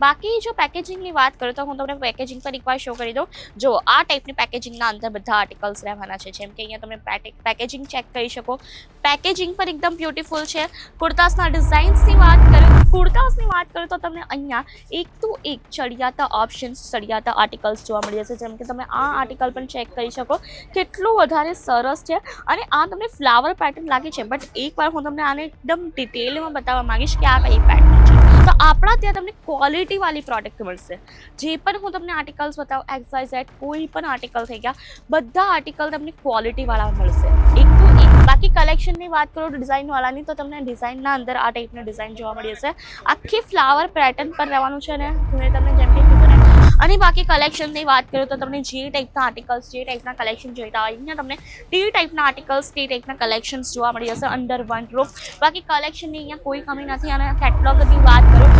બાકી જો પેકેજિંગની વાત કરું તો હું તમને પેકેજિંગ પર એકવાર શો કરી દઉં. જો આ ટાઈપની પેકેજિંગના અંદર બધા આર્ટિકલ્સ રહેવાના છે. જેમ કે અહીંયા તમે પેકેજિંગ ચેક કરી શકો. પેકેજિંગ પર એકદમ બ્યુટીફુલ છે. કુર્તાસના ડિઝાઇન્સની વાત કરું તો તમને અહીંયા એક તો એક ચડિયાતા ઓપ્શન્સ, ચડિયાતા આર્ટિકલ્સ જોવા મળી જશે. જેમ કે તમે આ આર્ટિકલ પણ ચેક કરી શકો, કેટલું વધારે સરસ છે. અને આ તમને ફ્લાવર પેટર્ન લાગે છે, બટ એકવાર હું તમને આને એકદમ ડિટેલમાં બતાવવા માંગીશ કે આ કઈ પેટર્ન છે. તો આપણા ત્યાં તમને ક્વોલિટીવાળી પ્રોડક્ટ મળશે. જે પણ હું તમને આર્ટિકલ્સ બતાવું, XYZ કોઈ પણ આર્ટિકલ થઈ ગયા, બધા આર્ટિકલ તમને ક્વોલિટીવાળા મળશે. એક તો એક. બાકી કલેક્શનની વાત કરો ડિઝાઇનવાળાની, તો તમને ડિઝાઇનના અંદર આ ટાઈપની ડિઝાઇન જોવા મળી હશે. આખી ફ્લાવર પેટર્ન પર રહેવાનું છે ને, મેં તમને જેમ કે કીધું ને. અને બાકી કલેક્શનની વાત કરું તો તમને જે ટાઈપના આર્ટિકલ્સ, જે ટાઈપના કલેક્શન જોઈતા હોય, અહીંયા તમને તે ટાઈપના આર્ટિકલ્સ, તે ટાઈપના કલેક્શન્સ જોવા મળી જશે અંડર વન રૂફ. બાકી કલેક્શનની અહીંયા કોઈ કમી નથી. અને કેટલોગની વાત કરું,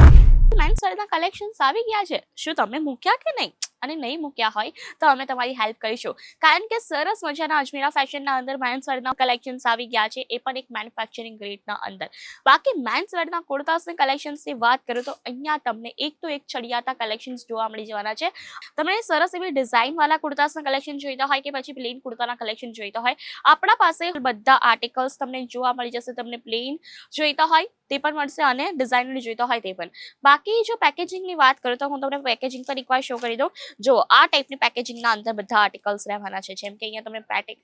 મેન્સ વેરના કલેક્શન્સ આવી ગયા છે, શું તમે મૂક્યા કે નહીં? અને નહીં મૂક્યા હોય તો અમે તમારી હેલ્પ કરીશું. કારણ કે સરસ મજાના અજમેરા ફેશનના અંદર મેન્સ વેરના કલેક્શન્સ આવી ગયા છે, એ પણ એક મેન્યુફેક્ચરિંગ ગ્રેડના અંદર. બાકી મેન્સ વેરના કુર્તાસની કલેક્શન્સની વાત કરું તો અહીંયા તમને એક તો એક ચડિયાતા કલેક્શન્સ જોવા મળી જવાના છે. તમને સરસ એવી ડિઝાઇનવાળા કુર્તાસના કલેક્શન જોઈતા હોય કે પછી પ્લેન કુર્તાના કલેક્શન જોઈતા હોય, આપણા પાસે બધા આર્ટિકલ્સ તમને જોવા મળી જશે. તમને પ્લેન જોઈતા હોય તે પણ મળશે અને ડિઝાઇનર જોઈતા હોય તે પણ. બાકી જો પેકેજિંગની વાત કરું તો હું તમને પેકેજિંગ પર એકવાર શો કરી દઉં. જો આ ટાઈપની પેકેજિંગના અંદર બધા આર્ટિકલ્સ રહેવાના છે. જેમ કે અહીંયા તમે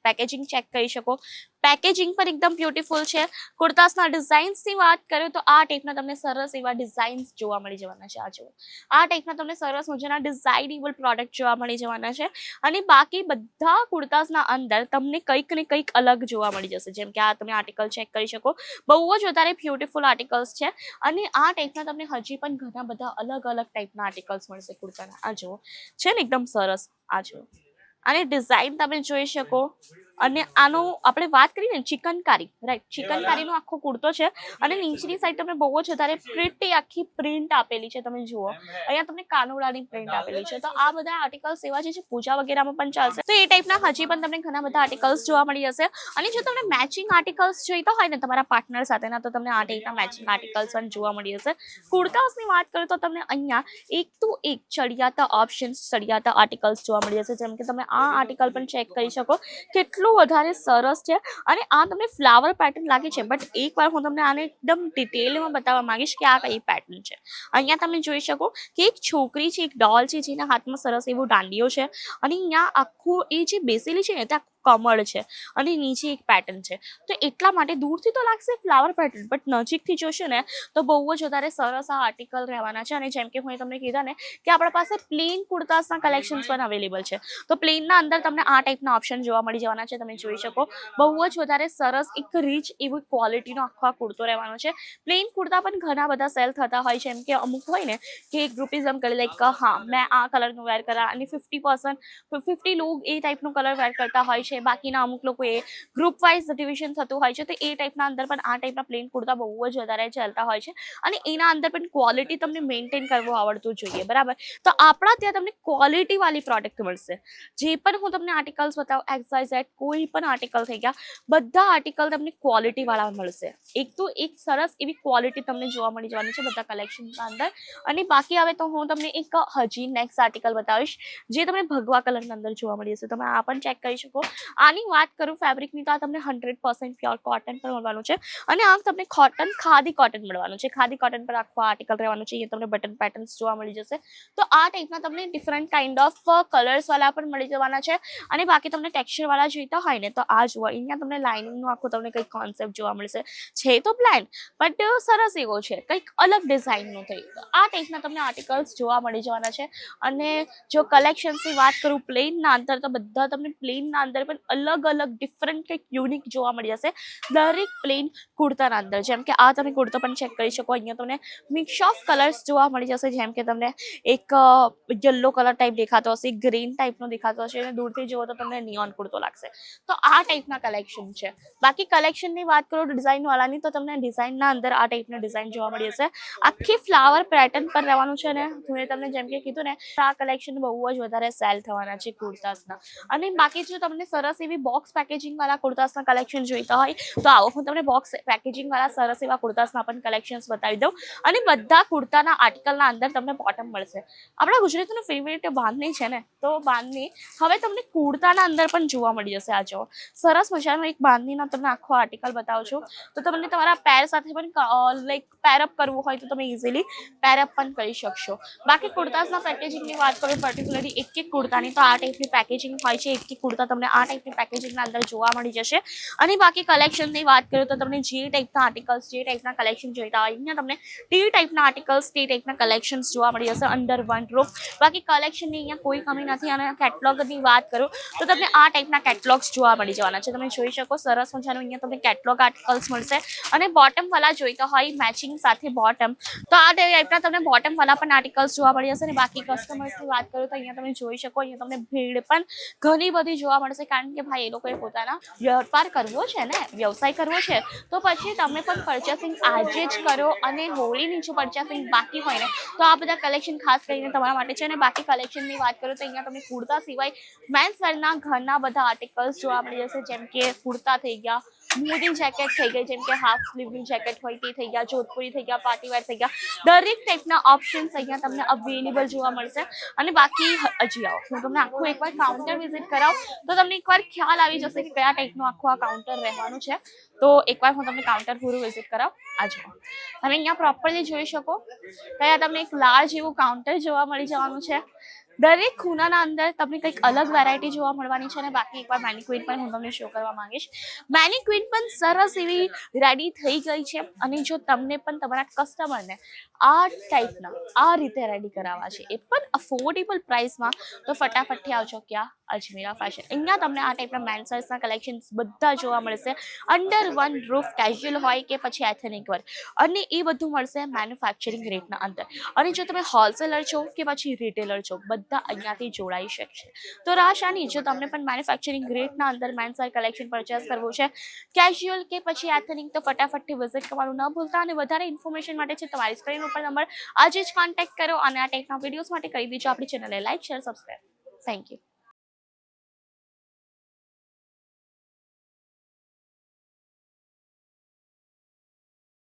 પેકેજિંગ ચેક કરી શકો. પેકેજિંગ પર એકદમ બ્યુટીફુલ છે. કુર્તાસના ડિઝાઇન્સની વાત કરું તો આ ટાઈપના તમને સરસ એવા ડિઝાઇન્સ જોવા મળી જવાના છે. આ જુઓ, આ ટાઈપના તમને સરસ મજાના ડિઝાઇનેબલ પ્રોડક્ટ જોવા મળી જવાના છે. અને બાકી બધા કુર્તાસના અંદર તમને કંઈક ને કંઈક અલગ જોવા મળી જશે. જેમ કે આ તમે આર્ટિકલ ચેક કરી શકો, બહુ જ વધારે બ્યુટીફુલ આર્ટિકલ્સ છે. અને આ ટાઈપના તમને હજી પણ ઘણા બધા અલગ અલગ ટાઈપના આર્ટિકલ્સ મળશે કુર્તાના. આ જુઓ છે ને, એકદમ સરસ. આ જુઓ, અને ડિઝાઇન તમે જોઈ શકો. અને આનો આપણે વાત કરીએ ને, ચિકનકારી, રાઈટ, ચિકનકારીનો આખો કુર્તો છે. અને નીચેની સાઈડ તમને બહુ જ વધારે પ્રિટી આખી પ્રિન્ટ આપેલી છે. તમે જુઓ, અહીંયા તમને કાનોડાની પ્રિન્ટ આપેલી છે. તો આ બધા આર્ટિકલ્સ એવા છે જે પૂજા વગેરેમાં પણ ચાલશે. તો એ ટાઈપના હજી પણ તમને ઘણા બધા આર્ટિકલ્સ જોવા મળી જશે. અને જો તમને મેચિંગ આર્ટિકલ્સ જોઈતા હોય ને તમારા પાર્ટનર સાથેના, તો તમને આ ટાઈપના મેચિંગ આર્ટિકલ્સ પણ જોવા મળી જશે. કુર્તાસની વાત કરું તો તમને અહીંયા એક તો એક ચડિયાતા ઓપ્શન્સ, ચડિયાતા આર્ટિકલ્સ જોવા મળી જશે. જેમ કે તમે આ આર્ટિકલ પણ ચેક કરી શકો, કેટલું વધારે સરસ છે. અને આ તમને ફ્લાવર પેટર્ન લાગે છે, બટ એકવાર હું તમને આને એકદમ ડિટેલમાં બતાવવા માંગીશ કે આ કઈ પેટર્ન છે. અહીંયા તમે જોઈ શકો કે એક છોકરી છે, એક ડોલ છે, જેના હાથમાં સરસ એવો દાંડિયો છે. અને અહીંયા આખું એ જે બેસેલી છે ને, ત્યાં કમળ છે અને નીચે એક પેટર્ન છે. તો એટલા માટે દૂરથી તો લાગશે ફ્લાવર પેટર્ન, બટ નજીકથી જોશો ને તો બહુ જ વધારે સરસ આ આર્ટિકલ રહેવાના છે. અને જેમ કે હું તમને કીધા ને કે આપણા પાસે પ્લેન કુર્તાસના કલેક્શન્સ પણ અવેલેબલ છે. તો પ્લેનના અંદર તમને આ ટાઈપના ઓપ્શન જોવા મળી જવાના છે. તમે જોઈ શકો, બહુ જ વધારે સરસ એક રીચ એવી ક્વોલિટીનો આખો આ કુર્તો રહેવાનો છે. પ્લેન કુર્તા પણ ઘણા બધા સેલ થતા હોય છે. એમ કે અમુક હોય ને કે એક ગ્રુપિઝમ કરી, લાઈક હા મેં આ કલરનું વેર કરા અને 50% લોગ એ ટાઈપનું કલર વેર કરતા હોય છે. બાકીના અમુક લોકો એ ગ્રુપ વાઇઝ ડિવિઝન થતું હોય છે. તો એ ટાઈપના અંદર પણ આ ટાઈપના પ્લેન કુર્તા બહુ જ વધારે ચાલતા હોય છે. અને એના અંદર પણ ક્વોલિટી તમને મેન્ટેન કરવું આવડતું જોઈએ, બરાબર. તો આપણા ત્યાં તમને ક્વોલિટીવાળી પ્રોડક્ટ મળશે. જે પણ હું તમને આર્ટિકલ્સ બતાવું, XYZ કોઈ પણ આર્ટિકલ થઈ ગયા, બધા આર્ટિકલ તમને ક્વોલિટીવાળા મળશે. એક તો એક સરસ એવી ક્વોલિટી તમને જોવા મળી જવાની છે બધા કલેક્શનના અંદર. અને બાકી આવે તો હું તમને એક હજી નેક્સ્ટ આર્ટિકલ બતાવીશ, જે તમને ભગવા કલરના અંદર જોવા મળી જશે. તમે આ પણ ચેક કરી શકો. આની વાત કરું ફેબ્રિકની, તો આ તમને 100% પ્યોર કોટન પર મળવાનું છે. અને આ તમને કોટન, ખાદી કોટન મળવાનું છે. ખાદી કોટન પર આખો આર્ટિકલ રહેવાનું છે. અહીંયા તમને બટન પેટર્ન્સ જોવા મળી જશે. તો આ ટાઈપના તમને ડિફરન્ટ કાઇન્ડ ઓફ કલર્સવાળા પણ મળી જવાના છે. અને બાકી તમને ટેક્સચરવાળા જોઈતા હોય ને, તો આ જુઓ, અહીંયા તમને લાઇનિંગનું આખું તમને કંઈક કોન્સેપ્ટ જોવા મળશે. છે તો પ્લાન, બટ સરસ એવો છે, કંઈક અલગ ડિઝાઇનનું થઈ. તો આ ટાઈપના તમને આર્ટિકલ્સ જોવા મળી જવાના છે. અને જો કલેક્શન્સની વાત કરું પ્લેનના અંદર, તો બધા તમને પ્લેનના અંદર પણ અલગ અલગ ડિફરન્ટ કંઈક યુનિક જોવા મળી જશે દરેક પ્લેન કુર્તાના અંદર. જેમ કે આ તમે કુર્તો પણ ચેક કરી શકો. અહીંયા તમને મિક્સ ઓફ કલર્સ જોવા મળી જશે. જેમ કે તમને એક યલો કલર ટાઈપ દેખાતો હશે, ગ્રીન ટાઈપનો દેખાતો હશે, અને દૂરથી જુઓ તો તમને નિયોન કુર્તો લાગશે. તો આ ટાઈપના કલેક્શન છે. બાકી કલેક્શનની વાત કરું ડિઝાઇનવાળાની, તો તમને ડિઝાઇનના અંદર આ ટાઈપની ડિઝાઇન જોવા મળી જશે. આખી ફ્લાવર પેટર્ન પર રહેવાનું છે ને. મેં તમને જેમ કે કીધું ને, આ કલેક્શન બહુ જ વધારે સેલ થવાના છે કુર્તાસના. અને બાકી જો તમને સરસ એવી બોક્સ પેકેજિંગ વાળા કુર્તાસના કલેક્શન જોઈતા હોય તો આવો હું તમને બોક્સ પેકેજિંગ વાળા સરસ એવા કુર્તાસના પણ કલેક્શન્સ બતાવી દઉં. અને બધા કુર્તાના આર્ટિકલના અંદર તમને બોટમ મળશે. આપણા ગુજરાતીનું ફેવરેટ બાંધણી છે ને, તો બાંધણી હવે તમને કુર્તાના અંદર પણ જોવા મળી જશે. આ જો સરસ મજાનો એક બાંધણીનો તમને આખો આર્ટિકલ બતાવું છું. તો તમને તમારા પેર સાથે પણ લાઈક પેરઅપ કરવું હોય તો તમે ઇઝીલી પેરઅપ પણ કરી શકશો. બાકી કુર્તાસના પેકેજિંગની વાત કરું પર્ટિક્યુલરલી એક કુર્તાની, તો આ ટાઈપની પેકેજિંગ હોય છે. એક કુર્તા તમને આ ટાઈપની પેકેજિંગના અંદર જોવા મળી જશે. અને બાકી કલેક્શનની વાત કરું તો તમને જે ટાઈપના આર્ટિકલ્સ, જે ટાઈપના કલેક્શન જોઈતા હોય અહીંયા તમને તે ટાઈપના આર્ટિકલ્સ, તે ટાઈપના કલેક્શન્સ જોવા મળી જશે અંડર વન રૂફ. બાકી કલેક્શનની અહીંયા કોઈ કમી નથી. અને કેટલોગની વાત કરું તો તમને આ ટાઈપના કેટલોગ્સ જોવા મળી જવાના છે. તમે જોઈ શકો સરસ મજાનું અહીંયા તમને કેટલોગ આર્ટિકલ્સ મળશે. અને બોટમ વાળા જોઈતા હોય મેચિંગ સાથે બોટમ, તો આ ટાઈપના તમને બોટમ વાળા પણ આર્ટિકલ્સ જોવા મળી જશે. અને બાકી કસ્ટમર્સની વાત કરું તો અહીંયા તમે જોઈ શકો અહીંયા તમને ભીડ પણ ઘણી બધી જોવા મળશે. કારણ કે ભાઈ એ લોકોએ પોતાના વેપાર કરવો છે ને, વ્યવસાય કરવો છે, તો પછી તમે પણ પરચેસિંગ આજે જ કરો. અને હોળીની જો પરચેસિંગ બાકી હોય ને તો આ બધા કલેક્શન ખાસ કરીને તમારા માટે છે. અને બાકી કલેક્શનની વાત કરું તો અહીંયા તમને કુર્તા સિવાય મેન્સ વેરના ઘણા બધા આર્ટિકલ્સ જોવા મળી જશે. જેમ કે કુર્તા થઈ ગયા, મોદી જેકેટ થઈ ગઈ, જેમ કે હાફ સ્લીવની જેકેટ હોય તે થઈ ગયા, જોધપુરી થઈ ગયા, પાર્ટીવેર થઈ ગયા, દરેક ટાઈપના ઓપ્શન્સ અહીંયા તમને અવેલેબલ જોવા મળશે. અને બાકી હજી આવો હું તમને આખું એકવાર કાઉન્ટર વિઝિટ કરાવું તો તમને એકવાર ખ્યાલ આવી જશે કે કયા ટાઈપનું આખું આ કાઉન્ટર રહેવાનું છે. તો એકવાર હું તમને કાઉન્ટર પૂરું વિઝિટ કરાવું. આ જુઓ તમે અહીંયા પ્રોપરલી જોઈ શકો કયા તમને એક લાર્જ એવું કાઉન્ટર જોવા મળી જવાનું છે. દરેક ખૂણાના અંદર તમને કંઈક અલગ વેરાયટી જોવા મળવાની છે. અને બાકી એકવાર મેનિક્વિન પણ હું તમને શો કરવા માંગીશ. મેનિક્વિન પણ સરસ એવી રેડી થઈ ગઈ છે. અને જો તમને પણ તમારા કસ્ટમરને આ ટાઈપના આ રીતે રેડી કરાવવા છે, એ પણ અફોર્ડેબલ પ્રાઇસમાં, તો ફટાફટથી આવજો ક્યાં અજમેરા ફેશન. અહીંયા તમને આ ટાઈપના મેન્સર્સના કલેક્શન્સ બધા જોવા મળશે અંડર વન રૂફ. કેઝ્યુઅલ હોય કે પછી એથેનિક વર્ક, અને એ બધું મળશે મેન્યુફેક્ચરિંગ રેટના અંદર. અને જો તમે હોલસેલર છો કે પછી રિટેલર છો, બધા અહીંયાથી જોડાઈ શકશે. તો રાશાની જો તમને પણ મેન્યુફેક્ચરિંગ રેટના અંદર મેન્સર કલેક્શન પરચેસ કરવું છે, કેઝ્યુઅલ કે પછી એથેનિક, તો ફટાફટથી વિઝિટ કરવાનું ન ભૂલતા. અને વધારે ઇન્ફોર્મેશન માટે છે તમારી સ્ક્રીન ઉપર નંબર આજે જ કોન્ટેક્ટ કરો. અને આ ટાઈપના વિડીયોઝ માટે કરી દેજો આપણી ચેનલને like, share, subscribe. Thank you.